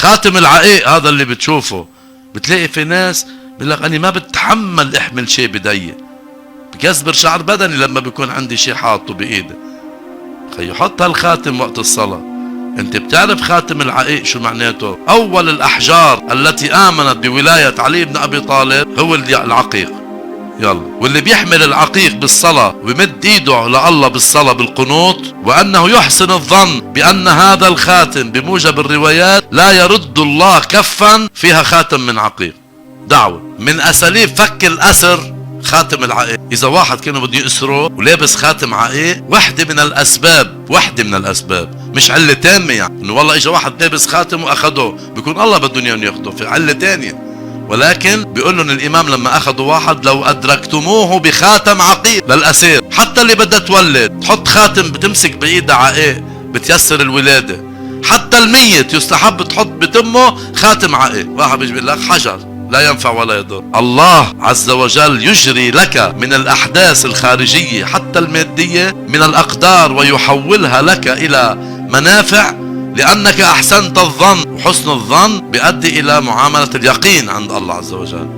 خاتم العقيق هذا اللي بتشوفه، بتلاقي في ناس بيقول لك أنا ما بتحمل احمل شيء بدي، بكسبر شعر بدني لما بيكون عندي شيء حاطه بإيدي. خي حط هالخاتم وقت الصلاة. انت بتعرف خاتم العقيق شو معناته؟ أول الأحجار التي آمنت بولاية علي بن أبي طالب هو العقيق. يلا، واللي بيحمل العقيق بالصلاة ويمد ايده لله بالصلاة بالقنوط، وأنه يحسن الظن بأن هذا الخاتم بموجب الروايات لا يرد الله كفا فيها خاتم من عقيق. دعوة من أساليب فك الأسر خاتم العقيق. إذا واحد كانوا بده يأسره ولابس خاتم عقيق، واحدة من الأسباب مش علة تامة، يعني إنه والله إجا واحد لابس خاتم وأخده، بيكون الله بده إياهم ياخده، في علة تانية. ولكن بيقول لهم الإمام لما أخذوا واحد: لو أدركتموه بخاتم عقيق للأسير، حتى اللي بدها تولد تحط خاتم بتمسك بإيدها عقيق بتيسر الولادة، حتى الميت يستحب تحط بتمه خاتم عقيق. واحد بيجي بيقول لك حجر لا ينفع ولا يضر. الله عز وجل يجري لك من الأحداث الخارجية حتى المادية من الأقدار ويحولها لك إلى منافع، لأنك أحسنت الظن، وحسن الظن بيؤدي إلى معاملة اليقين عند الله عز وجل.